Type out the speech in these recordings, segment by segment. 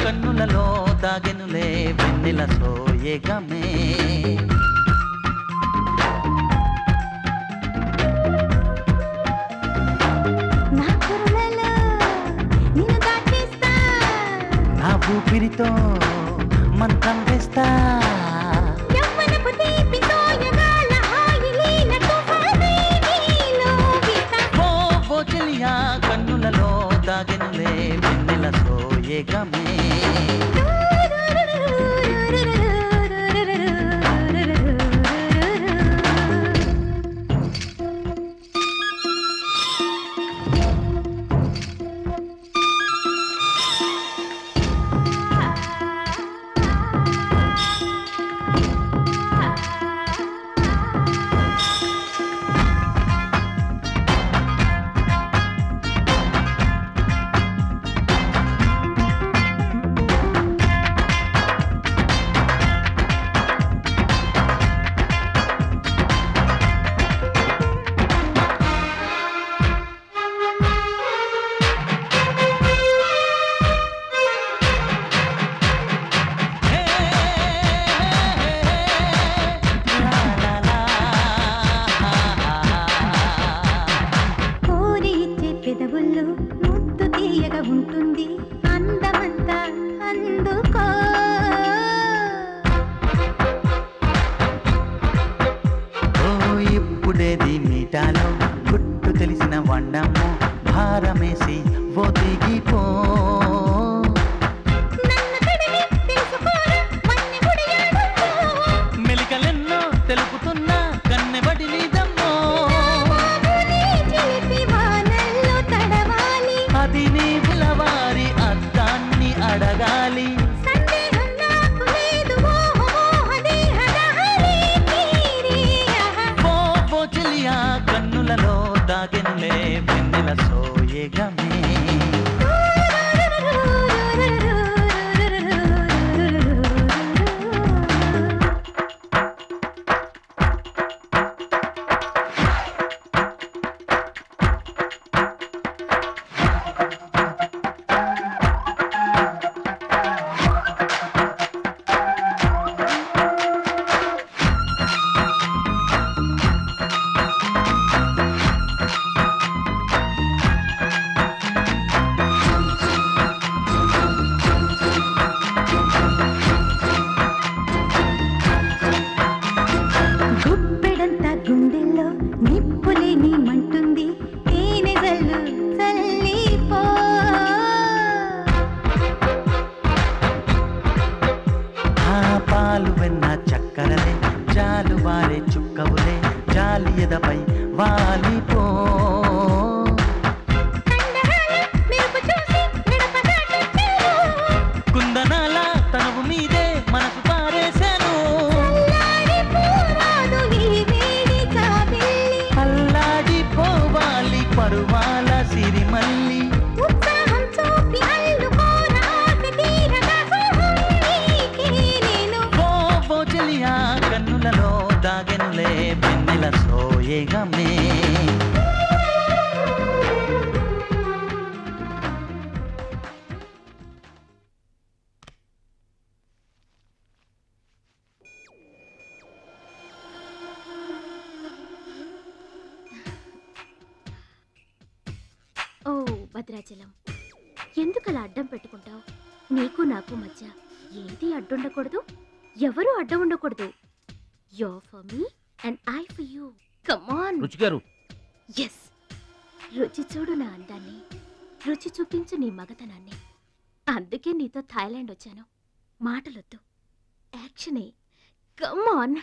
కన్నులలో దాగెనులే వెన్నెల సోయగమే నా ఊపిరితో మంత్రం వేస్తా కన్నులలో దాగెనులే వెన్నెల సోయగమే ఉంటుంది అందమంతా అందుకో ఇప్పుడేది మీటాలో గుట్టు తెలిసిన వండము భారమేసి ఒదిగిపో మెలికలెన్నో తెలుపుతున్నా కన్నెబడి నీదమ్మో అది నీ పిలవారి అద్దాన్ని అడగాలి కన్నులలో దాగెనులే వెన్నెల సోయగమే పాలు వెన్న చక్కరలే జాలు వారే చుక్కవులే జాలి ఎదపై వాలిపో కుందనాల తనువు మీదే మనసు పారేశాను అల్లాడిపోవాలి పరువాల సిరిమల్లి కన్నులలో దాగెనులే వెన్నెల సోయగమే ఓ భద్రాచలం, ఎందుకలా అడ్డం పెట్టుకుంటావు? నీకు నాకు మధ్య ఏది అడ్డుండకూడదు, ఎవరూ అడ్డం ఉండకూడదు. You're for me and I for you. Come on. రుచి గారు. Yes. రుచి చూడు నా అందాన్ని, రుచి చూపించు నీ మగతనాన్ని. అందుకే నీతో థాయిలాండ్ వచ్చాను. మాటలొద్దు, యాక్షనే. Come on.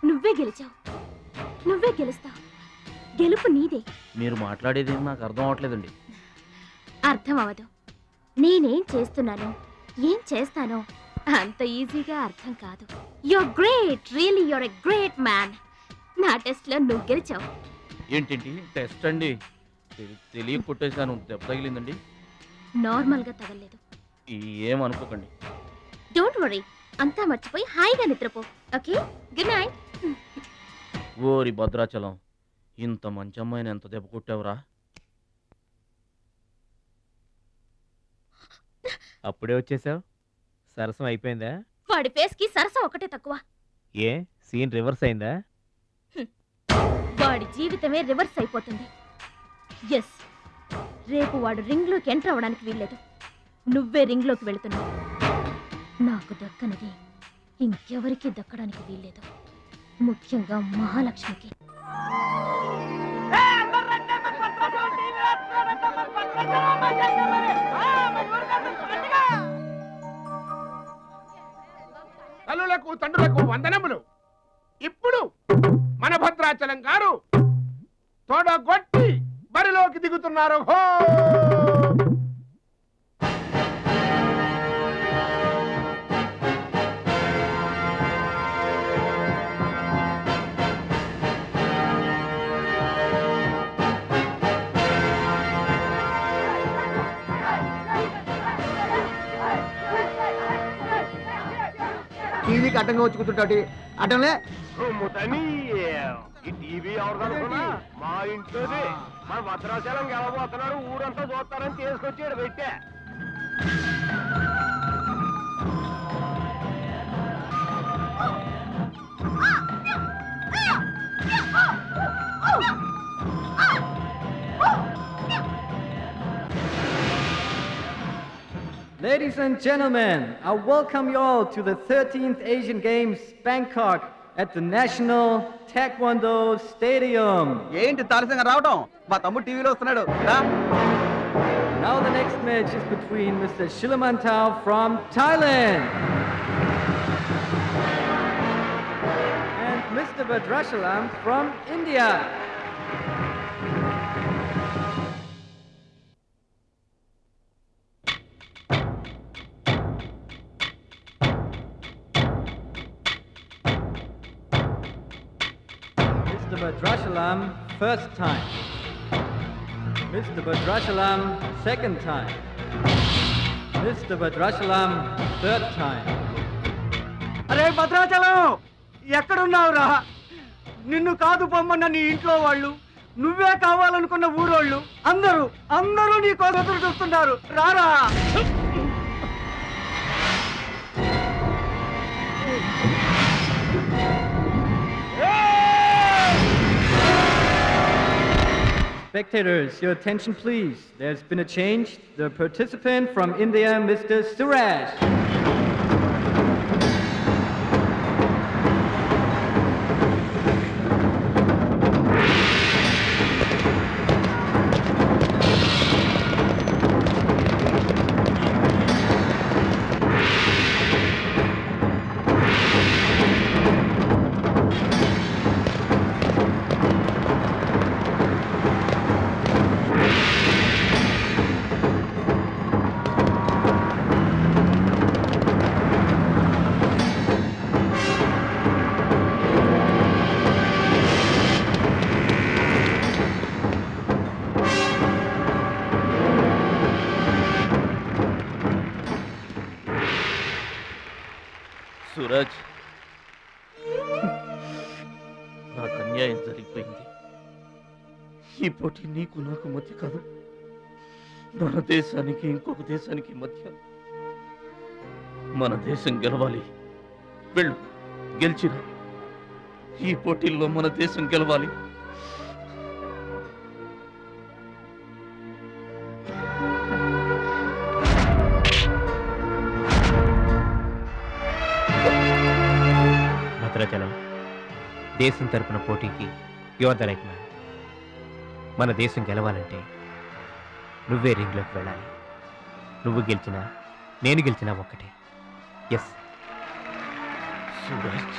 నువ్వే గెలిచావు, నువ్వే గెలుస్తావు. గెలుపు నీదే. మీరు మాట్లాడేది నాకు అర్థం అవట్లేదండి. అర్థం అవదు. నేనేం చేస్తున్నానో, ఏం చేస్తానో అంత ఈజీగా అర్థం కాదు. You're great, really you're a great man. నా టెస్ట్లో నువ్వు గెలిచావు. ఏంటండి టెస్ట్ అండి? తెలియ కొట్టేశాను, దెబ్బ తగిలిందండి. నార్మల్గా తగలేదు. ఏమనుకోకండి. డోంట్ వరీ, అంతా మర్చిపోయి హాయిగా నిద్రపో. Okay, good night. ఓరి భద్రాచలం, ఇంత మంచి అమ్మాయిని ఎంత దెబ్బ కొట్టావురా? అప్పుడే వచ్చేసావు? సరసం అయిపోయిందా? వాడి ఫేస్కి సరసం ఒకటే తక్కువ. ఏ సీన్ రివర్స్ అయిందా? వాడి జీవితమే రివర్స్ అయిపోతుంది. ఎస్, రేపు వాడు రింగ్లోకి ఎంటర్ అవ్వడానికి వీల్లేదు. నువ్వే రింగ్లోకి వెళుతున్నావు. నాకు దక్కనిది ఇంకెవరికి దక్కడానికి వీల్లేదు, ముఖ్యంగా మహాలక్ష్మికి. తల్లులకు తండ్రులకు వందనములు. ఇప్పుడు మన భద్రాచలం గారు తోడగొట్టి బరిలోకి దిగుతున్నారు. హో! టీవీకి అడ్డంగా వచ్చి కూర్చుంటాడు అడ్డంలే. ఈ టీవీ ఎవరు? మా ఇంట్లోది. మన భద్రాచలం గెలబోతున్నాడు, ఊరంతా చూస్తారని తీసుకొచ్చాడు పెట్టే. Ladies and gentlemen, I welcome you all to the 13th Asian Games, Bangkok, at the National Taekwondo Stadium. ఏంటి తారసంగా రావడం? మా తమ్ముడు టీవీలో వస్తున్నాడు. Now the next match is between Mr. Shilamantau from Thailand and Mr. Badrashalam from India. Mr. Badrashalam, first time. Mr. Badrashalam, second time. Mr. Badrashalam, third time. అరే భద్రాచలం, ఎక్కడున్నావురా? నిన్ను కాదు పొమ్మన్న నీ ఇంట్లో వాళ్ళు, నువ్వే కావాలనుకున్న ఊరోళ్ళు అందరూ నీ కోసం ఎదురు చూస్తున్నారు. రారా. Spectators, your attention please. There's been a change. The participant from India, Mr. Suraj. Suraj, నాకు అన్యాయం జరిగిపోయింది. ఈ పోటీ నీకు నాకు మధ్య కాదు, మన దేశానికి ఇంకొక దేశానికి మధ్య. మన దేశం గెలవాలి. వెళ్ళు, గెలిచిరా. ఈ పోటీల్లో మన దేశం గెలవాలి. భద్రాచలం, దేశం తరపున పోటీకి యువర్ ద రైట్ మ్యాన్. మన దేశం గెలవాలంటే నువ్వే రింగ్లోకి వెళ్ళాలి. నువ్వు గెలిచినా నేను గెలిచినా ఒక్కటే. ఎస్ సూరజ్